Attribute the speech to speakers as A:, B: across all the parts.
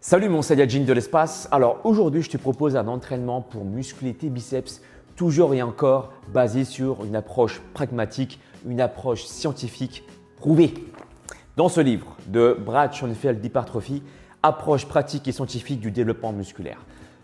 A: Salut mon Saiyajin de l'espace. Alors aujourd'hui, je te propose un entraînement pour muscler tes biceps, toujours et encore basé sur une approche pragmatique, une approche scientifique prouvée. Dans ce livre de Brad Schoenfeld d'Hypertrophie, approche pratique et scientifique du développement musculaire.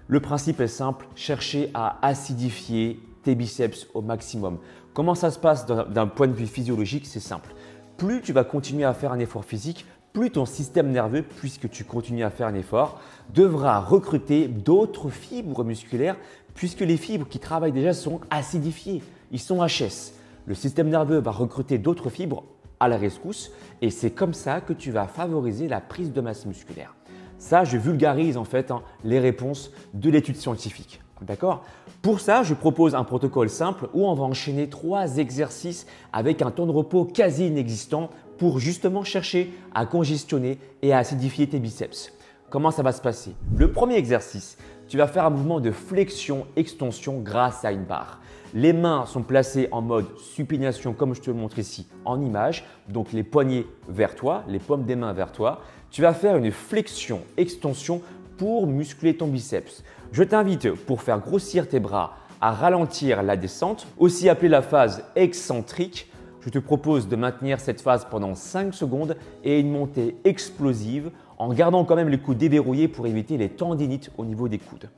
A: Le principe est simple, chercher à acidifier tes biceps au maximum. Comment ça se passe d'un point de vue physiologique? C'est simple. Plus tu vas continuer à faire un effort physique, plus ton système nerveux, puisque tu continues à faire un effort, devra recruter d'autres fibres musculaires puisque les fibres qui travaillent déjà sont acidifiées, ils sont HS. Le système nerveux va recruter d'autres fibres à la rescousse et c'est comme ça que tu vas favoriser la prise de masse musculaire. Ça, je vulgarise en fait les réponses de l'étude scientifique. D'accord? Pour ça, je propose un protocole simple où on va enchaîner 3 exercices avec un temps de repos quasi inexistant pour justement chercher à congestionner et à acidifier tes biceps. Comment ça va se passer? Le premier exercice, tu vas faire un mouvement de flexion-extension grâce à une barre. Les mains sont placées en mode supination comme je te le montre ici en image, donc les poignets vers toi, les paumes des mains vers toi. Tu vas faire une flexion-extension pour muscler ton biceps. Je t'invite pour faire grossir tes bras à ralentir la descente, aussi appelée la phase excentrique. Je te propose de maintenir cette phase pendant 5 secondes et une montée explosive en gardant quand même les coudes déverrouillés pour éviter les tendinites au niveau des coudes.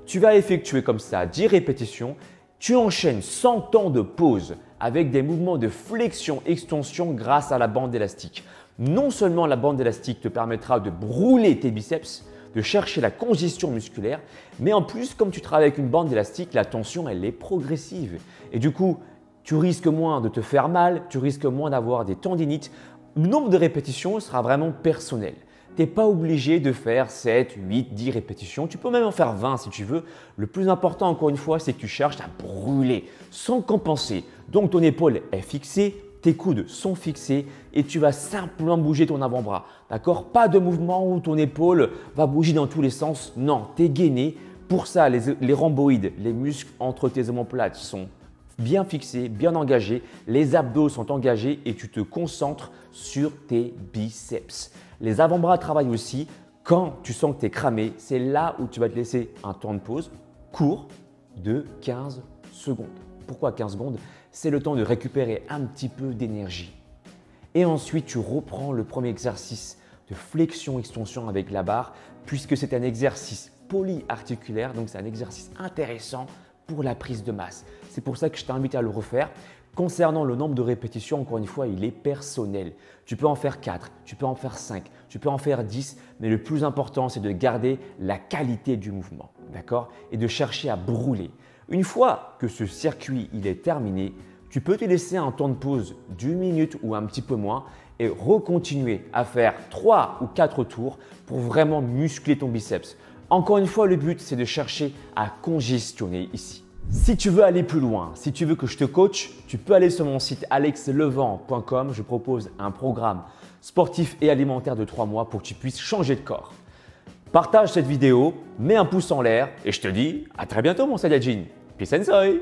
A: Tu vas effectuer comme ça 10 répétitions. Tu enchaînes 100 temps de pause avec des mouvements de flexion-extension grâce à la bande élastique. Non seulement la bande élastique te permettra de brûler tes biceps, de chercher la congestion musculaire, mais en plus, comme tu travailles avec une bande élastique, la tension elle est progressive. Et du coup, tu risques moins de te faire mal, tu risques moins d'avoir des tendinites. Le nombre de répétitions sera vraiment personnel. Tu n'es pas obligé de faire 7, 8, 10 répétitions. Tu peux même en faire 20 si tu veux. Le plus important, encore une fois, c'est que tu cherches à brûler sans compenser. Donc, ton épaule est fixée, tes coudes sont fixés et tu vas simplement bouger ton avant-bras. D'accord? Pas de mouvement où ton épaule va bouger dans tous les sens. Non, tu es gainé. Pour ça, les rhomboïdes, les muscles entre tes omoplates sont bien fixés, bien engagés, les abdos sont engagés et tu te concentres sur tes biceps. Les avant-bras travaillent aussi. Quand tu sens que tu es cramé, c'est là où tu vas te laisser un temps de pause court de 15 secondes. Pourquoi 15 secondes? C'est le temps de récupérer un petit peu d'énergie. Et ensuite, tu reprends le premier exercice de flexion-extension avec la barre puisque c'est un exercice polyarticulaire, donc c'est un exercice intéressant pour la prise de masse. C'est pour ça que je t'invite à le refaire. Concernant le nombre de répétitions, encore une fois, il est personnel. Tu peux en faire 4, tu peux en faire 5, tu peux en faire 10, mais le plus important, c'est de garder la qualité du mouvement, d'accord? Et de chercher à brûler. Une fois que ce circuit il est terminé, tu peux te laisser un temps de pause d'1 minute ou un petit peu moins et recontinuer à faire 3 ou 4 tours pour vraiment muscler ton biceps. Encore une fois, le but, c'est de chercher à congestionner ici. Si tu veux aller plus loin, si tu veux que je te coach, tu peux aller sur mon site alexlevent.com. Je propose un programme sportif et alimentaire de 3 mois pour que tu puisses changer de corps. Partage cette vidéo, mets un pouce en l'air et je te dis à très bientôt mon Saiyajin. Peace and soy!